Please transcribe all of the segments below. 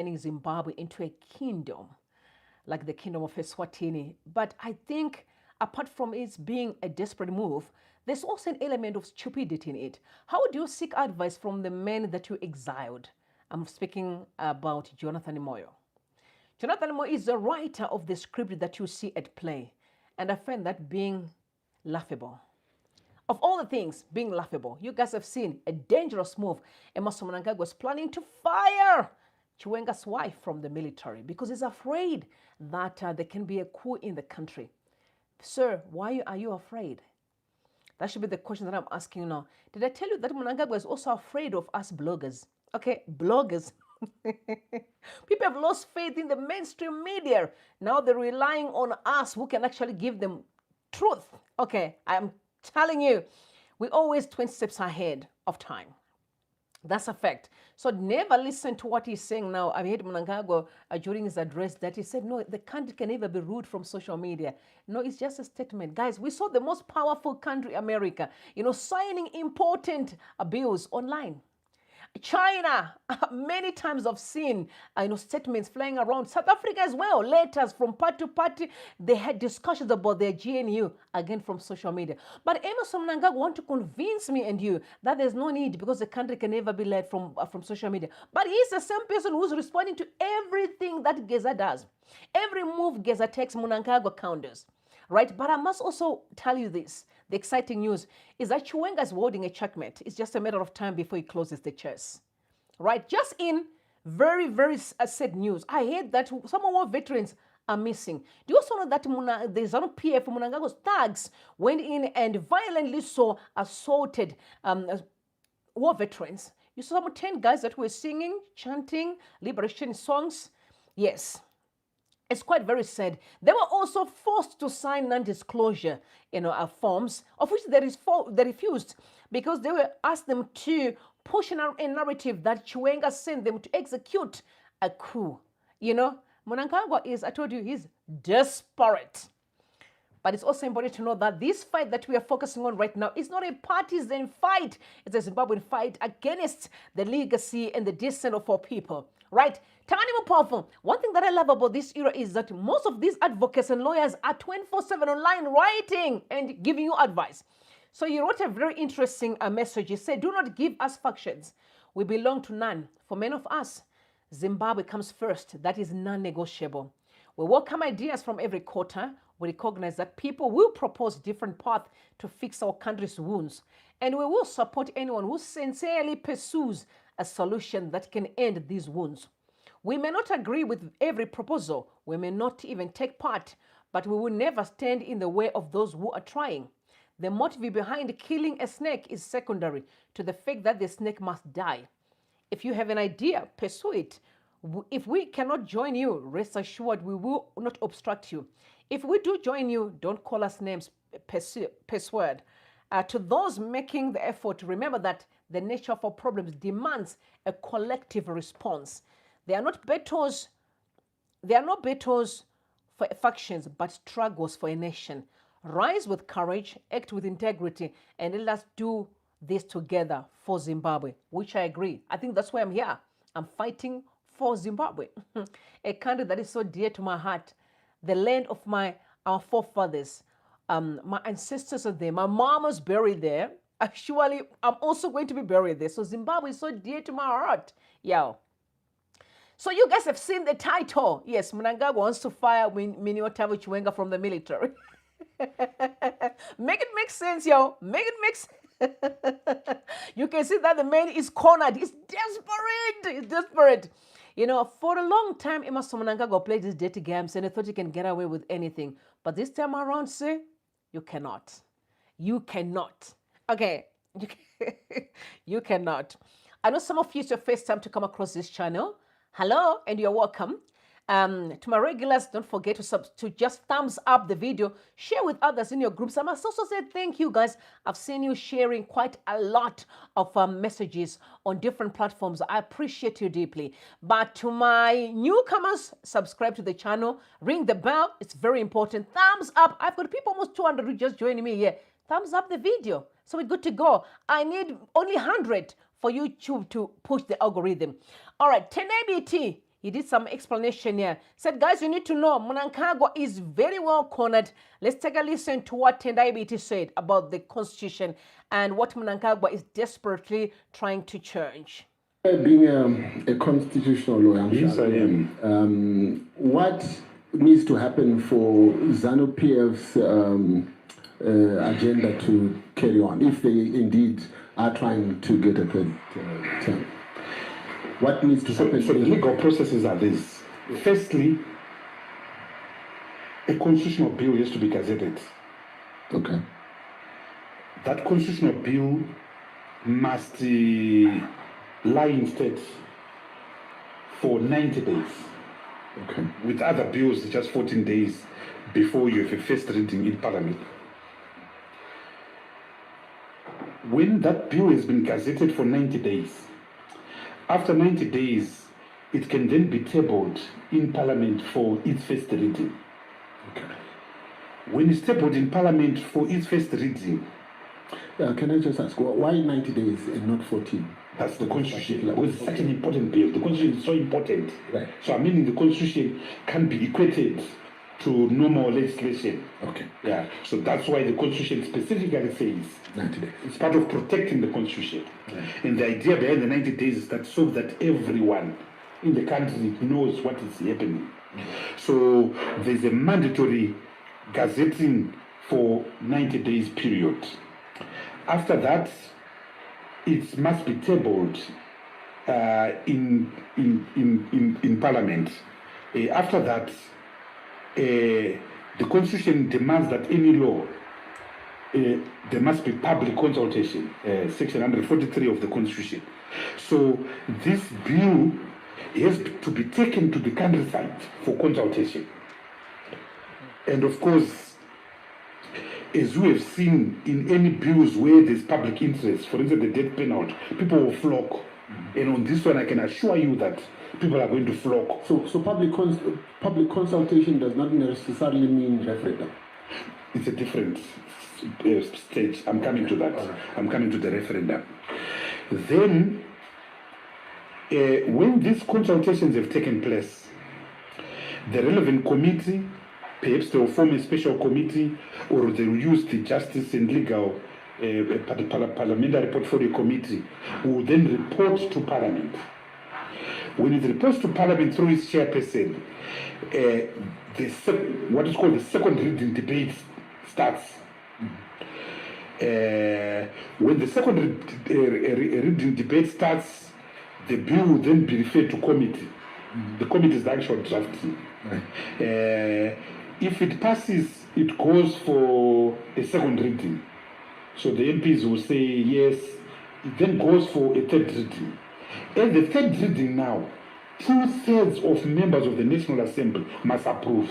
turning Zimbabwe into a kingdom, like the kingdom of Eswatini. But I think apart from it being a desperate move, there's also an element of stupidity in it. How do you seek advice from the men that you exiled? I'm speaking about Jonathan Moyo. Jonathan Moyo is the writer of the script that you see at play. And I find that being laughable. Of all the things being laughable, you guys have seen a dangerous move. Emerson Mnangagwa was planning to fire Chiwenga's wife from the military because he's afraid that there can be a coup in the country. Sir, why are you afraid? That should be the question that I'm asking now. Did I tell you that Mnangagwa is also afraid of us bloggers? Okay, bloggers. People have lost faith in the mainstream media. Now they're relying on us who can actually give them truth. Okay, I'm telling you, we're always 20 steps ahead of time. That's a fact. So never listen to what he's saying now. I heard Mnangagwa during his address that he said, no, the country can never be ruled from social media. No, it's just a statement. Guys, we saw the most powerful country, America, signing important bills online. China, many times I've seen statements flying around. South Africa as well, letters from party to party. They had discussions about their GNU, again from social media. But Emerson Mnangagwa want to convince me and you that there's no need because the country can never be led from social media. But he's the same person who's responding to everything that Geza does. Every move Geza takes, Mnangagwa counters. Right? But I must also tell you this. The exciting news is that Chiwenga is holding a checkmate. It's just a matter of time before he closes the chess. Right? Just in very, very sad news, I heard that some of our veterans are missing. Do you also know that the ZANU-PF Mnangagwa's thugs went in and violently assaulted war veterans? You saw some 10 guys that were singing, chanting liberation songs. Yes. It's quite very sad. They were also forced to sign non-disclosure, forms, of which they refused because they were asked them to push a narrative that Chiwenga sent them to execute a coup. Mnangagwa is, I told you, he's desperate. But it's also important to know that this fight that we are focusing on right now is not a partisan fight. It's a Zimbabwean fight against the legacy and the descent of our people. Right? One thing that I love about this era is that most of these advocates and lawyers are 24/7 online writing and giving you advice. So he wrote a very interesting message. He said, do not give us factions. We belong to none. For many of us, Zimbabwe comes first. That is non-negotiable. We welcome ideas from every quarter. We recognize that people will propose different paths to fix our country's wounds. And we will support anyone who sincerely pursues a solution that can end these wounds. We may not agree with every proposal. We may not even take part, but we will never stand in the way of those who are trying. The motive behind killing a snake is secondary to the fact that the snake must die. If you have an idea, pursue it. If we cannot join you, rest assured we will not obstruct you. If we do join you, don't call us names, persuade. To those making the effort, remember that the nature of our problems demands a collective response. They are not battles for factions, but struggles for a nation. Rise with courage, act with integrity, and let us do this together for Zimbabwe, which I agree. I think that's why I'm here. I'm fighting for Zimbabwe, a country that is so dear to my heart, the land of our forefathers. My ancestors are there. My mom was buried there. Actually, I'm also going to be buried there. So Zimbabwe is so dear to my heart. Yeah. So you guys have seen the title. Yes, Mnangagwa wants to fire Mnangagwa Chiwenga from the military. Make it make sense, yo. Make it make sense. You can see that the man is cornered. He's desperate. He's desperate. For a long time, Emerson Mnangagwa played these dirty games and he thought he can get away with anything. But this time around, say, you cannot. You cannot. Okay. You cannot. I know some of you, it's your first time to come across this channel. Hello, and you're welcome. To my regulars, don't forget to just thumbs up the video, share with others in your groups. I must also say thank you, guys. I've seen you sharing quite a lot of messages on different platforms. I appreciate you deeply. But to my newcomers, subscribe to the channel, ring the bell. It's very important. Thumbs up. I've got people almost 200 who just joining me here. Thumbs up the video. So we're good to go. I need only 100 for YouTube to push the algorithm. All right, 10ABT. He did some explanation here. Said, guys, you need to know Mnangagwa is very well cornered. Let's take a listen to what Tendai Biti said about the constitution and what Mnangagwa is desperately trying to change. Being a constitutional lawyer, I'm yes, sure, I am. What needs to happen for ZANU-PF's agenda to carry on, if they indeed are trying to get a third term? What needs to happen? So the legal processes are this. Firstly, a constitutional bill has to be gazetted. Okay. That constitutional bill must lie in state for 90 days. Okay. With other bills, just 14 days before you have a first reading in Parliament. When that bill has been gazetted for 90 days, after 90 days, it can then be tabled in Parliament for its first reading. Okay. When it's tabled in Parliament for its first reading, can I just ask, why 90 days and not 14? That's the Constitution. Because it's such an important bill. The Constitution is so important. Right. So I mean, the Constitution can be equated to normal legislation. Okay. Yeah. So that's why the Constitution specifically says 90 days. it's part of protecting the Constitution. Right. And the idea behind the 90 days is that so that everyone in the country knows what is happening. So there's a mandatory gazetting for 90 days period. After that, it must be tabled in Parliament. After that, the Constitution demands that any law, there must be public consultation, Section 143 of the Constitution. So this bill has to be taken to the countryside for consultation. And of course, as we have seen in any bills where there's public interest, for instance, the death penalty, people will flock. Mm-hmm. And on this one, I can assure you that people are going to flock. So public consultation does not necessarily mean referendum. It's a different stage. I'm coming to that. Right. I'm coming to the referendum. Then, when these consultations have taken place, the relevant committee, perhaps they will form a special committee, or they will use the Justice and Legal Parliamentary Portfolio Committee, who will then report to Parliament. When it reports to Parliament through its chairperson, what is called the second reading debate starts. When the second reading debate starts, the bill will then be referred to committee. The committee is the actual drafting. Right. If it passes, it goes for a second reading. So the MPs will say yes, it then goes for a third reading. At the third reading now, 2/3 of members of the National Assembly must approve.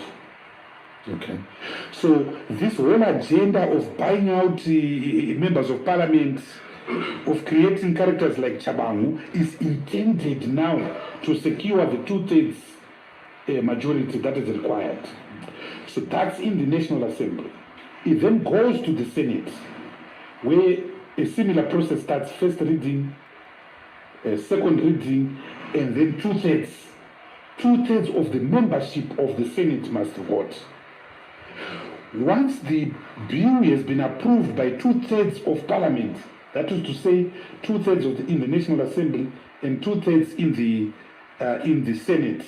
Okay. So this whole agenda of buying out members of parliament, of creating characters like Chabangu, is intended now to secure the 2/3 majority that is required. So that's in the National Assembly. It then goes to the Senate, where a similar process starts: first reading, second reading, and then 2/3. 2/3 of the membership of the Senate must vote. Once the bill has been approved by 2/3 of Parliament, that is to say 2/3 in the National Assembly and 2/3 in the Senate,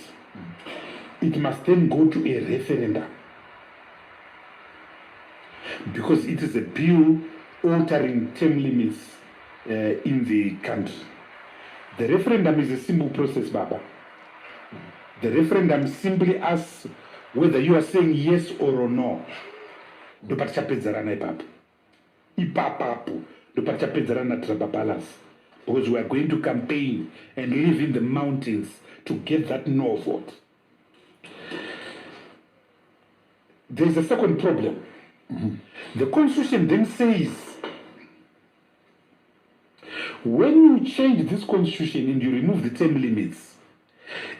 it must then go to a referendum, because it is a bill altering term limits in the country. The referendum is a simple process, Baba. The referendum simply asks whether you are saying yes or no. Because we are going to campaign and live in the mountains to get that no vote. There is a second problem. Mm-hmm. The Constitution then says, when you change this Constitution and you remove the term limits,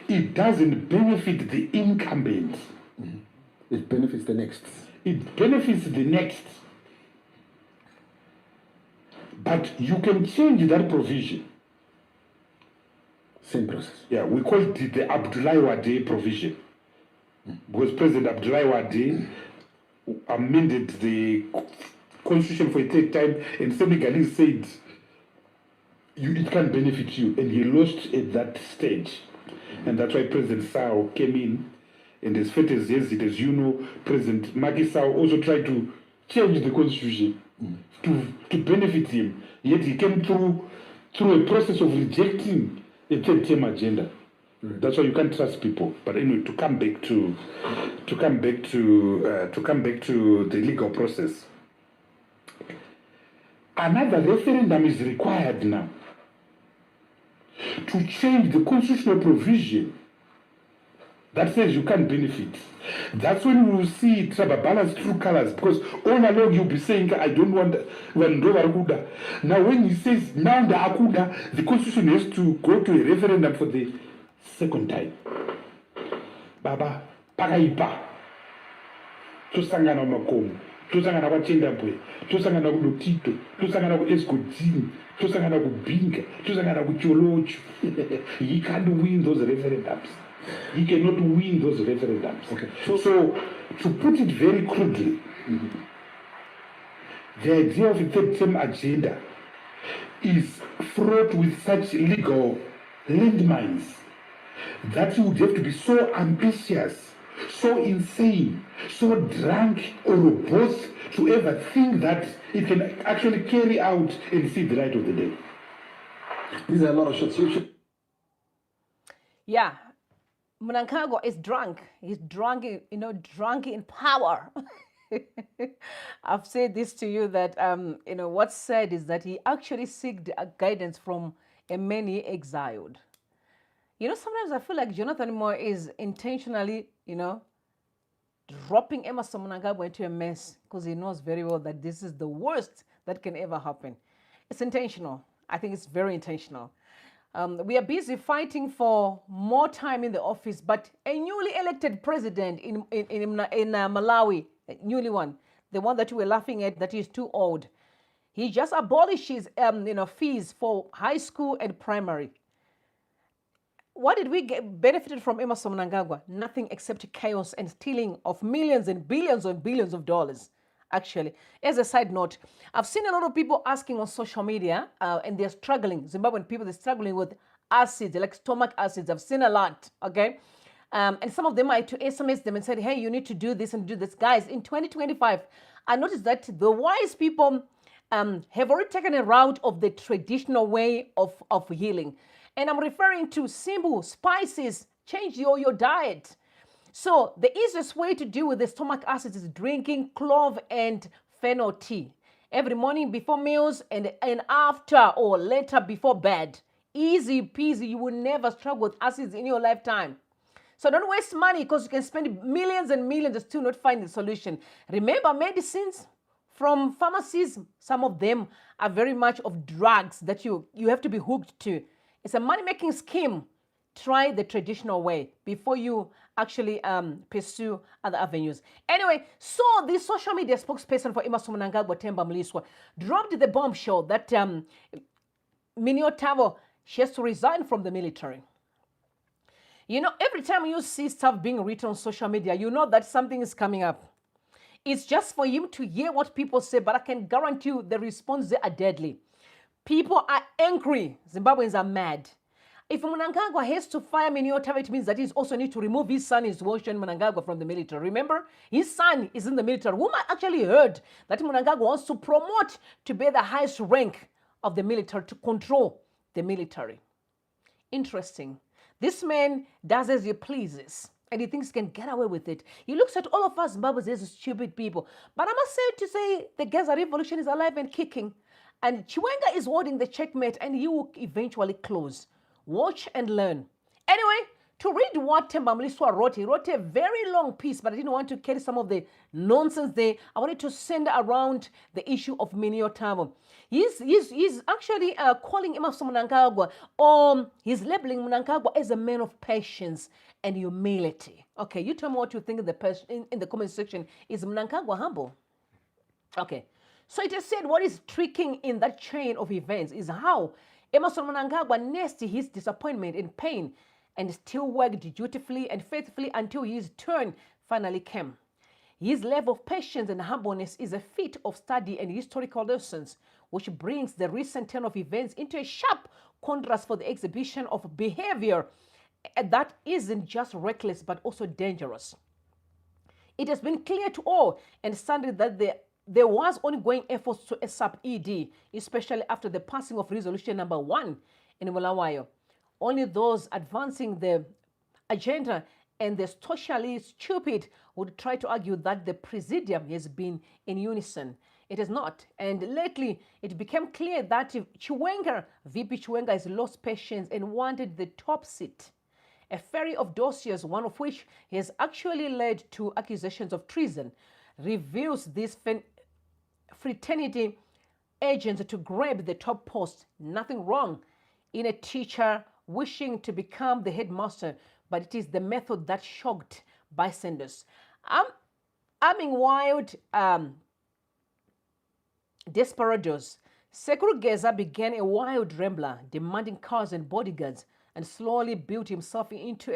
it doesn't benefit the incumbent. Mm-hmm. It benefits the next. It benefits the next. But you can change that provision Same process. Yeah, we called it the Abdullahi Wade provision. Because President Abdullahi Wade amended the constitution for a third time, and Senegalese said it can't benefit you, and he lost at that stage. And that's why President Sao came in, and as fat as as you know, President Macky Sall also tried to change the constitution to benefit him. Yet he came through a process of rejecting a third term agenda. That's why you can't trust people. But anyway, to come back to the legal process, another referendum is required now to change the constitutional provision that says you can't benefit. That's when we will see Trababal's true colors, because all along you'll be saying, I don't want Akuda. Now when he says, now the Akuda, the constitution has to go to a referendum for the second time. Baba, Pakaipa, Tusangana Makomo, Tusangana Wachindabwe, Tusangana Lutito, Tusangana Escodini, Tusangana Binga, Tusangana Choloch. He can't win those referendums. He cannot win those referendums. Okay. So to put it very crudely, the idea of a third term agenda is fraught with such legal landmines that you would have to be so ambitious, so insane, so drunk or robust to ever think that it can actually carry out and see the light of the day. These are a lot of shots. Yeah. Mnangagwa is drunk. He's drunk, drunk in power. I've said this to you that, what's said is that he actually sought guidance from a many exiled. Sometimes I feel like Jonathan Moore is intentionally, dropping Emmerson Mnangagwa into a mess because he knows very well that this is the worst that can ever happen. It's intentional. I think it's very intentional. We are busy fighting for more time in the office, but a newly elected president in Malawi, newly one, the one that you were laughing at, that is too old, he just abolishes fees for high school and primary. What did we benefited from Emmerson Mnangagwa? Nothing except chaos and stealing of millions and billions of dollars. Actually, as a side note, I've seen a lot of people asking on social media, and they're struggling. Zimbabwean people, they're struggling with acids, like stomach acids. I've seen a lot, okay? And some of them, I had to SMS them and said, hey, you need to do this and do this. Guys, in 2025, I noticed that the wise people have already taken a route of the traditional way of healing. And I'm referring to simple spices, change your diet. So the easiest way to deal with the stomach acids is drinking clove and fennel tea every morning before meals and after or later before bed. Easy peasy. You will never struggle with acids in your lifetime. So don't waste money because you can spend millions and millions and still not find the solution. Remember, medicines from pharmacies, some of them are very much of drugs that you have to be hooked to. It's a money-making scheme. Try the traditional way before you actually pursue other avenues. Anyway, so the social media spokesperson for Emmerson Mnangagwa, Temba Mliswa, dropped the bombshell that Mnangagwa, she has to resign from the military. Every time you see stuff being written on social media, you know that something is coming up. It's just for you to hear what people say, but I can guarantee you the responses are deadly. People are angry. Zimbabweans are mad. If Mnangagwa has to fire Mnangagwa, it means that he also needs to remove his son, his Woshan Mnangagwa, from the military. Remember, his son is in the military. Whom I actually heard that Mnangagwa wants to promote to be the highest rank of the military, to control the military. Interesting. This man does as he pleases, and he thinks he can get away with it. He looks at all of us Zimbabweans as stupid people. But I must say the Gaza revolution is alive and kicking. And Chiwenga is holding the checkmate, and he will eventually close. Watch and learn. Anyway, to read what Temba Mliswa wrote, he wrote a very long piece, but I didn't want to carry some of the nonsense there. I wanted to send around the issue of Mnangagwa. He's actually calling Emmerson Mnangagwa, or he's labeling Mnangagwa as a man of patience and humility. Okay, you tell me what you think in the comment section. Is Mnangagwa humble? Okay. So it is said what is tricking in that chain of events is how Emerson Mnangagwa nursed his disappointment and pain and still worked dutifully and faithfully until his turn finally came. His level of patience and humbleness is a feat of study and historical lessons, which brings the recent turn of events into a sharp contrast for the exhibition of behavior that isn't just reckless but also dangerous. It has been clear to all and sundry that there was ongoing efforts to ASAP ED, especially after the passing of resolution number 1 in Bulawayo. Only those advancing the agenda and the socially stupid would try to argue that the presidium has been in unison. It is not. And lately, it became clear that Chiwenga, VP Chiwenga, has lost patience and wanted the top seat. A ferry of dossiers, one of which has actually led to accusations of treason, reveals this fraternity agents to grab the top post. Nothing wrong in a teacher wishing to become the headmaster, but it is the method that shocked bystanders. Arming wild desperados, Sekuru Geza began a wild rambler, demanding cars and bodyguards, and slowly built himself into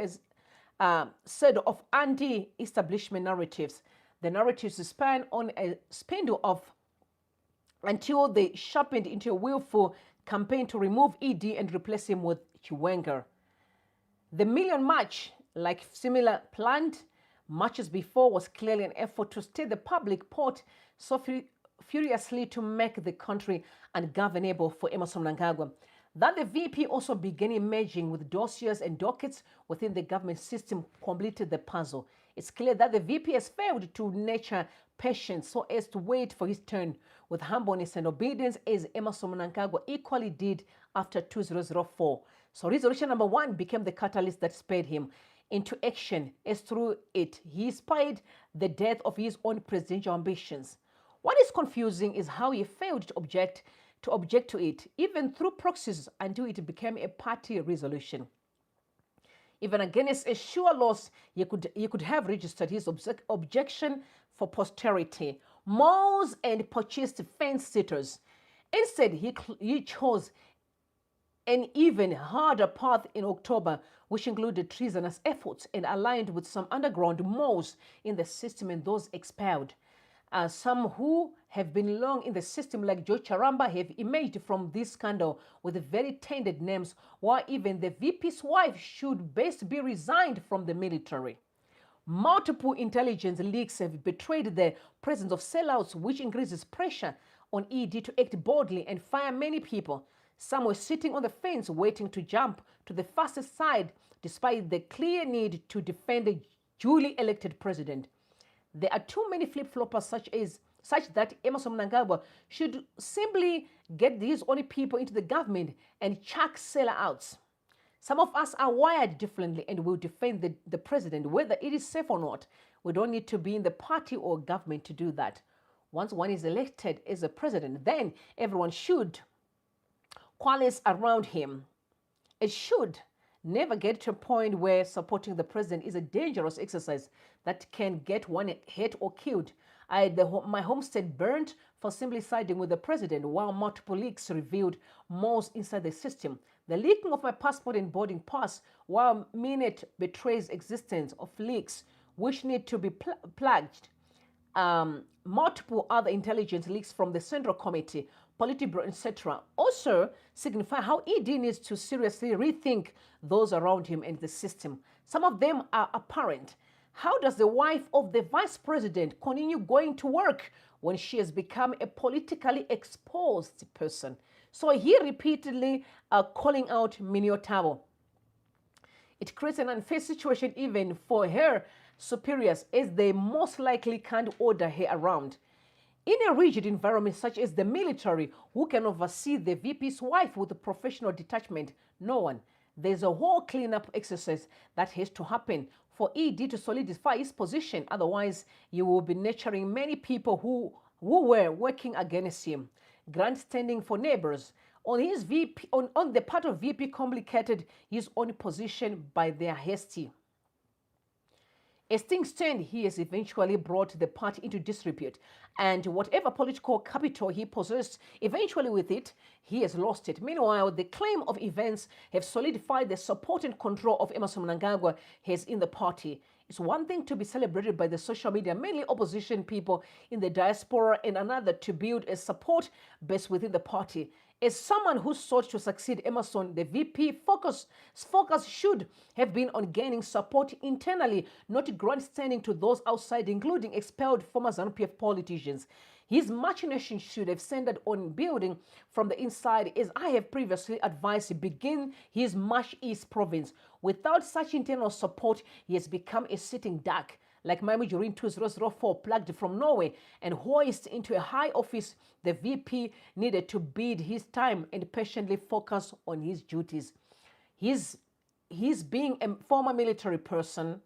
a set of anti-establishment narratives. The narratives span on a spindle of until they sharpened into a willful campaign to remove ED and replace him with Chiwenga. The Million March, like similar planned marches before, was clearly an effort to stir the public pot so furiously to make the country ungovernable for Emerson Mnangagwa that the VP also began emerging with dossiers and dockets within the government system completed the puzzle. It's clear that the VP has failed to nurture patience so as to wait for his turn with humbleness and obedience, as Emerson Mnangagwa equally did after 2004. So resolution number 1 became the catalyst that spurred him into action, as through it he inspired the death of his own presidential ambitions. What is confusing is how he failed to object to it, even through proxies, until it became a party resolution. Even against a sure loss, he could have registered his objection for posterity, malls and purchased fence sitters. Instead, he chose an even harder path in October, which included treasonous efforts and aligned with some underground malls in the system and those expelled. Some who have been long in the system, like Joe Charamba, have emerged from this scandal with very tainted names, while even the VP's wife should best be resigned from the military. Multiple intelligence leaks have betrayed the presence of sellouts, which increases pressure on ED to act boldly and fire many people. Some were sitting on the fence waiting to jump to the fastest side, despite the clear need to defend the duly elected president. There are too many flip-floppers such that Emerson Mnangagwa should simply get these only people into the government and chuck sellouts. Some of us are wired differently and will defend the president, whether it is safe or not. We don't need to be in the party or government to do that. Once one is elected as a president, then everyone should coalesce around him. It should never get to a point where supporting the president is a dangerous exercise that can get one hit or killed. I had my homestead burnt for simply siding with the president, while multiple leaks revealed malls inside the system. The leaking of my passport and boarding pass, while minute betrays existence of leaks which need to be plugged. Multiple other intelligence leaks from the Central Committee, Politburo, etc. also signify how ED needs to seriously rethink those around him and the system. Some of them are apparent. How does the wife of the vice president continue going to work when she has become a politically exposed person? So he repeatedly calling out Miniotavo. It creates an unfair situation even for her superiors, as they most likely can't order her around. In a rigid environment such as the military, who can oversee the VP's wife with a professional detachment? No one. There's a whole cleanup exercise that has to happen for ED to solidify his position. Otherwise, you will be nurturing many people who were working against him, grandstanding for neighbors. On his VP, on the part of VP, complicated his own position by their hasty. As things stand, he has eventually brought the party into disrepute. And whatever political capital he possessed, eventually with it, he has lost it. Meanwhile, the claim of events have solidified the support and control of Emmerson Mnangagwa has in the party. It's one thing to be celebrated by the social media, mainly opposition people in the diaspora, and another to build a support base within the party. As someone who sought to succeed Emerson, the VP focus should have been on gaining support internally, not grandstanding to those outside, including expelled former ZANU-PF politicians. His machination should have centered on building from the inside, as I have previously advised, to begin his Marsh East province. Without such internal support, he has become a sitting duck, like Miami Jorin 2004, plugged from Norway and hoisted into a high office. The VP needed to bide his time and patiently focus on his duties. His being a former military person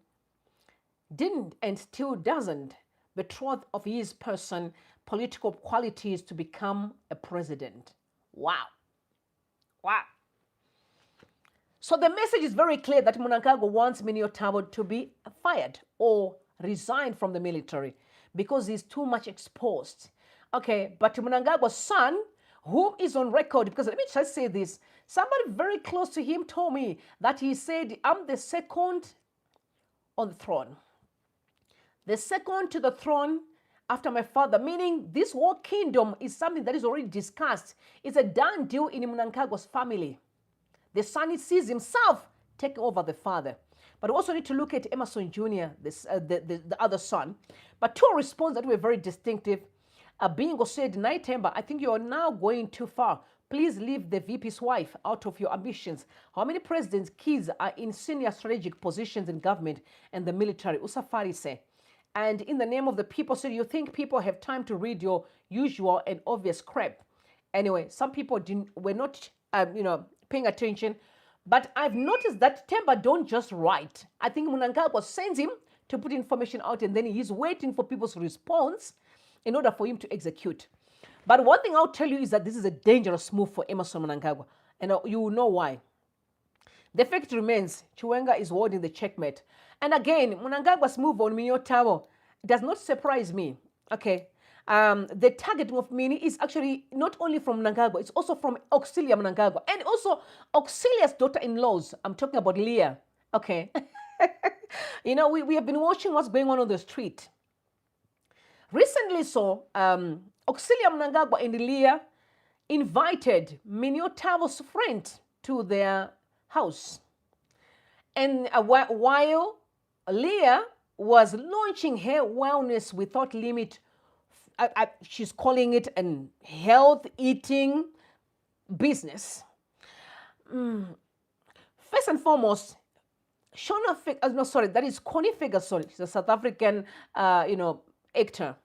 didn't and still doesn't betroth of his person political qualities to become a president. Wow. Wow. So the message is very clear that Mnangagwa wants Tabo to be fired or resign from the military because he's too much exposed. Okay, but Mnangagwa's son, who is on record, because let me just say this, somebody very close to him told me that he said, I'm the second on the throne. The second to the throne after my father, meaning this whole kingdom is something that is already discussed. It's a done deal in Mnangagwa's family. The son sees himself take over the father. But we also need to look at Emerson Jr., the other son. But two responses that were very distinctive. Bingo said, Temba, I think you are now going too far. Please leave the VP's wife out of your ambitions. How many presidents' kids are in senior strategic positions in government and the military? Usafari say. And in the name of the people, said, you think people have time to read your usual and obvious crap? Anyway, some people were not, paying attention. But I've noticed that Temba don't just write. I think Mnangagwa sends him to put information out, and then he's waiting for people's response in order for him to execute. But one thing I'll tell you is that this is a dangerous move for Emmerson Mnangagwa, and you will know why. The fact remains, Chiwenga is holding the checkmate. And again, Mnangagwa's move on Tabo does not surprise me. Okay. The targeting of Mini is actually not only from Mnangagwa, it's also from Auxilia Mnangagwa and also Auxilia's daughter-in-laws. I'm talking about Leah. Okay. We have been watching what's going on the street. Recently, Auxilia Mnangagwa and Leah invited Tabo's friend to their house. And while Leah was launching her wellness without limit, she's calling it an health eating business. First and foremost, that is Connie Ferguson. She's a South African, actor.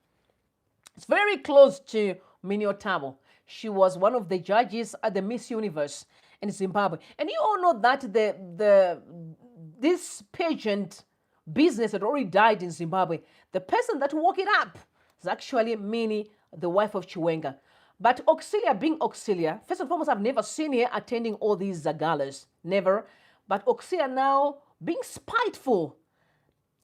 It's very close to Tabo. She was one of the judges at the Miss Universe in Zimbabwe. And you all know that this pageant business had already died in Zimbabwe. The person that woke it up is actually Minnie, the wife of Chiwenga. But Auxilia being Auxilia, first and foremost, I've never seen her attending all these galas. Never. But Auxilia now, being spiteful,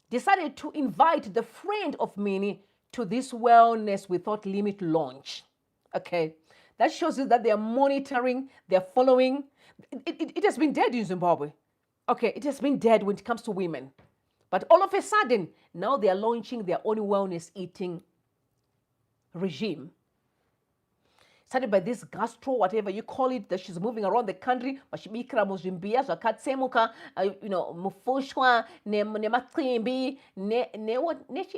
decided to invite the friend of Minnie to this Wellness Without Limit launch. Okay. That shows you that they are monitoring, they are following. It has been dead in Zimbabwe. Okay, it has been dead when it comes to women. But all of a sudden, now they are launching their own wellness eating regime. Started by this gastro, whatever you call it, that she's moving around the country. Mashibikra muzimbia, zakatsemuka, mufushwa, ne matrimbi,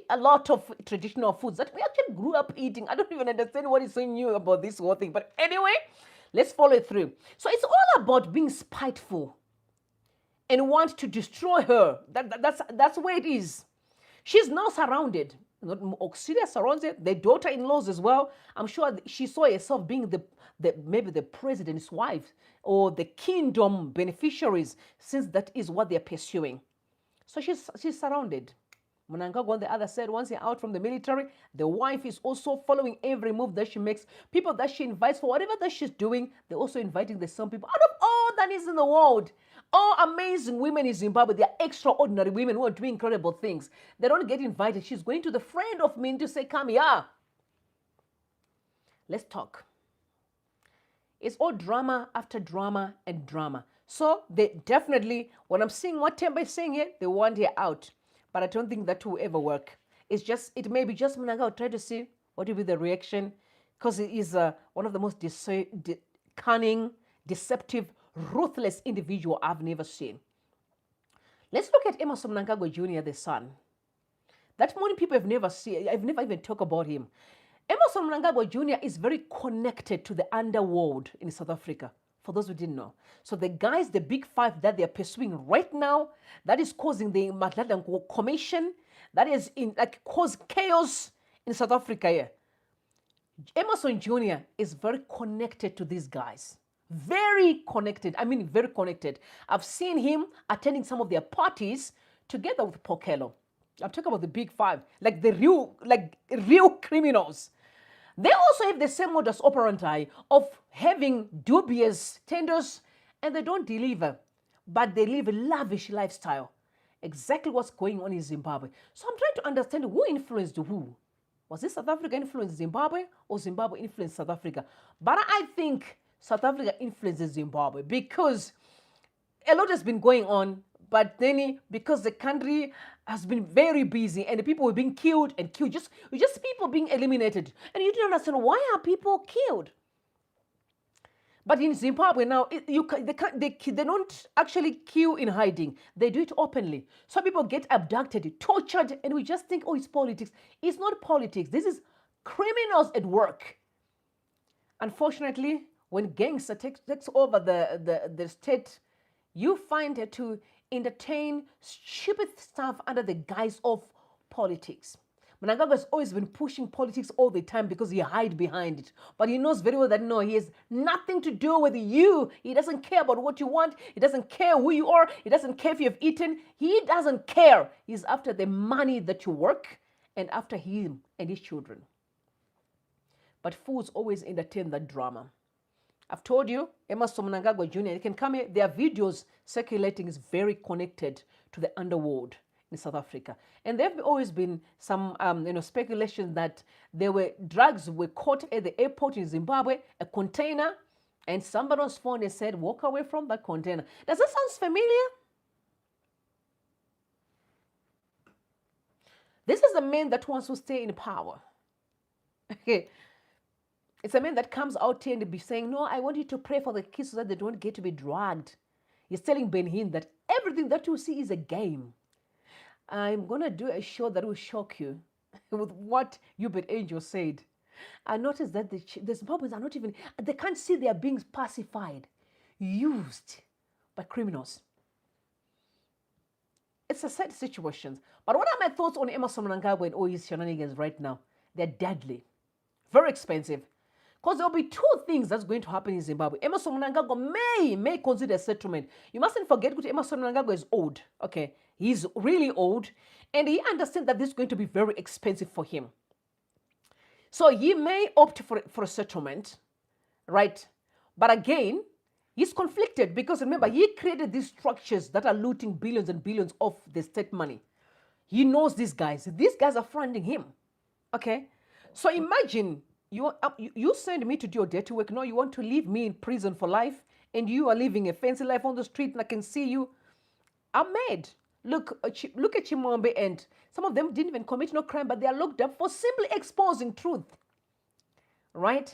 a lot of traditional foods that we actually grew up eating. I don't even understand what is so new about this whole thing. But anyway, let's follow it through. So it's all about being spiteful and want to destroy her. That's where it is. She's now surrounded. Auxilia surrounds it, the daughter-in-laws as well. I'm sure she saw herself being maybe the president's wife or the kingdom beneficiaries, since that is what they're pursuing. So she's surrounded. Mnangagwa on the other side, once you're out from the military, the wife is also following every move that she makes. People that she invites for whatever that she's doing, they're also inviting the same people. Out of all that is in the world, all amazing women in Zimbabwe. They are extraordinary women who are doing incredible things. They don't get invited. She's going to the friend of mine to say, come here. Let's talk. It's all drama after drama and drama. So they definitely, when I'm seeing what Temba is saying here, they want her out. But I don't think that will ever work. It may be just Mnangagwa try to see what will be the reaction, because he is one of the most cunning, deceptive, ruthless individual I've never seen. Let's look at Emmerson Mnangagwa Jr., the son. That many people have never seen. I've never even talked about him. Emmerson Mnangagwa Jr. is very connected to the underworld in South Africa, for those who didn't know. So the guys, the big five that they're pursuing right now, that is causing the Matladan Commission, that is cause chaos in South Africa here. Emmerson Jr. is very connected to these guys. Very connected. I mean, very connected. I've seen him attending some of their parties together with Pokelo. I'm talking about the big five, like real criminals. They also have the same modus operandi of having dubious tenders, and they don't deliver, but they live a lavish lifestyle. Exactly what's going on in Zimbabwe. So I'm trying to understand who influenced who. Was it South Africa influenced Zimbabwe, or Zimbabwe influenced South Africa? But I think South Africa influences Zimbabwe, because a lot has been going on, but then because the country has been very busy and the people were being killed and killed, just people being eliminated. And you don't understand, why are people killed? But in Zimbabwe now, they don't actually kill in hiding. They do it openly. So people get abducted, tortured, and we just think, oh, it's politics. It's not politics. This is criminals at work. Unfortunately, when gangster takes over the state, you find it to entertain stupid stuff under the guise of politics. Mnangagwa has always been pushing politics all the time because he hides behind it. But he knows very well that no, he has nothing to do with you. He doesn't care about what you want. He doesn't care who you are. He doesn't care if you have eaten. He doesn't care. He's after the money that you work and after him and his children. But fools always entertain that drama. I've told you, Emmerson Mnangagwa Jr., you can come here. Their videos circulating is very connected to the underworld in South Africa. And there have always been some speculation that drugs were caught at the airport in Zimbabwe, a container, and somebody was found and said, walk away from that container. Does that sound familiar? This is a man that wants to stay in power. Okay. It's a man that comes out here and be saying, no, I want you to pray for the kids so that they don't get to be dragged. He's telling Ben Hinn that everything that you see is a game. I'm going to do a show that will shock you with what Hubert Angel said. I noticed that the Zimbabweans are not even, they can't see they are being pacified, used by criminals. It's a sad situation. But what are my thoughts on Emmerson Mnangagwa and all his shenanigans right now? They're deadly, very expensive. Because there will be two things that's going to happen in Zimbabwe. Emmerson Mnangagwa may consider a settlement. You mustn't forget that Emmerson Mnangagwa is old. Okay, he's really old. And he understands that this is going to be very expensive for him. So he may opt for a settlement, right? But again, he's conflicted because remember, he created these structures that are looting billions and billions of the state money. He knows these guys. These guys are funding him. Okay? So imagine you send me to do your dirty work. No, you want to leave me in prison for life, and you are living a fancy life on the street, and I can see you. I'm mad. Look at Chimombe, and some of them didn't even commit no crime, but they are locked up for simply exposing truth. Right?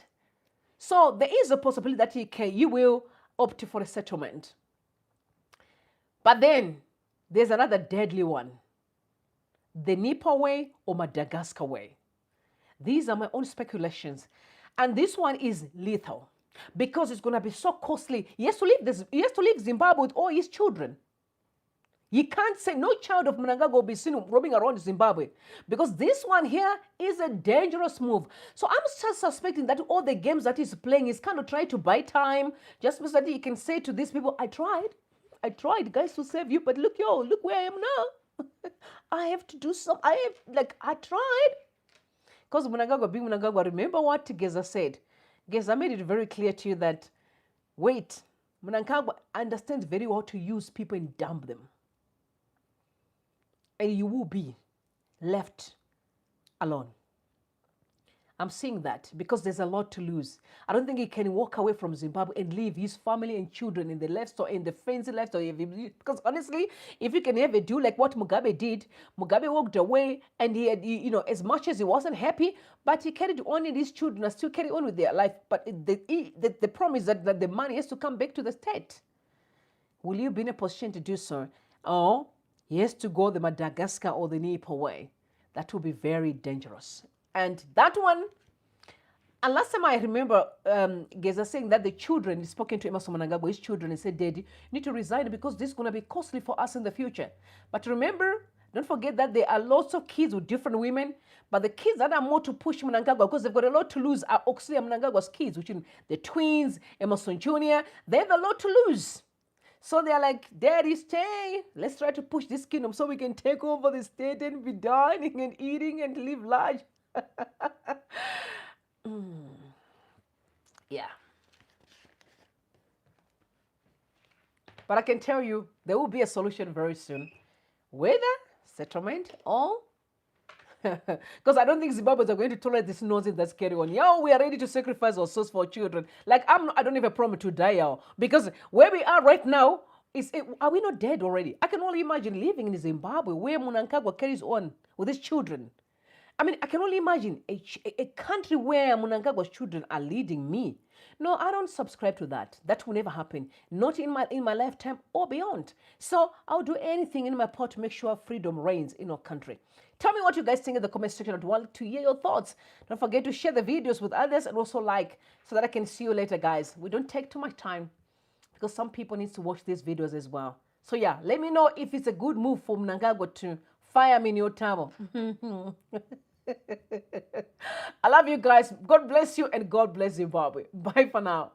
So there is a possibility that he will opt for a settlement. But then there's another deadly one. The Nipah way or Madagascar way. These are my own speculations. And this one is lethal because it's going to be so costly. He has to leave Zimbabwe with all his children. You can't say no child of Mnangagwa will be seen roaming around Zimbabwe because this one here is a dangerous move. So I'm just suspecting that all the games that he's playing is kind of trying to buy time just so that he can say to these people, I tried guys to save you, but look where I am now. I have to do some, I tried. Because Mnangagwa being Mnangagwa, remember what Geza said. Geza made it very clear to you that, wait, Mnangagwa understands very well to use people and dump them. And you will be left alone. I'm saying that because there's a lot to lose. I don't think he can walk away from Zimbabwe and leave his family and children in the left or in the fancy left. Or because honestly, if you can ever do like what Mugabe did, Mugabe walked away and he had, as much as he wasn't happy, but he carried on, and his children are still carry on with their life. But the problem is that the money has to come back to the state. Will you be in a position to do so? Or he has to go the Madagascar or the Nepal way. That will be very dangerous. And that one, and last time I remember Geza saying that the children, he's spoken to Emmerson Mnangagwa, his children, and said, Daddy, you need to resign because this is going to be costly for us in the future. But remember, don't forget that there are lots of kids with different women, but the kids that are more to push Mnangagwa because they've got a lot to lose are Oxley Mnangagwa's kids, which are the twins, Emerson Jr., they have a lot to lose. So they're like, Daddy, stay. Let's try to push this kingdom so we can take over the state and be dining and eating and live large. Yeah. But I can tell you, there will be a solution very soon. Whether settlement or... Because I don't think Zimbabweans are going to tolerate this nonsense that's carrying on. Yo, we are ready to sacrifice our souls for children. Like, I don't have a problem to die, yo. Because where we are right now, are we not dead already? I can only imagine living in Zimbabwe where Mnangagwa carries on with his children. I mean, I can only imagine a country where Mnangagwa's children are leading me. No, I don't subscribe to that. That will never happen. Not in my lifetime or beyond. So I'll do anything in my power to make sure freedom reigns in our country. Tell me what you guys think in the comment section. I'd want to hear your thoughts. Don't forget to share the videos with others and also like so that I can see you later, guys. We don't take too much time because some people need to watch these videos as well. So yeah, let me know if it's a good move for Mnangagwa to fire me in your table. I love you guys. God bless you and God bless Zimbabwe. Bye for now.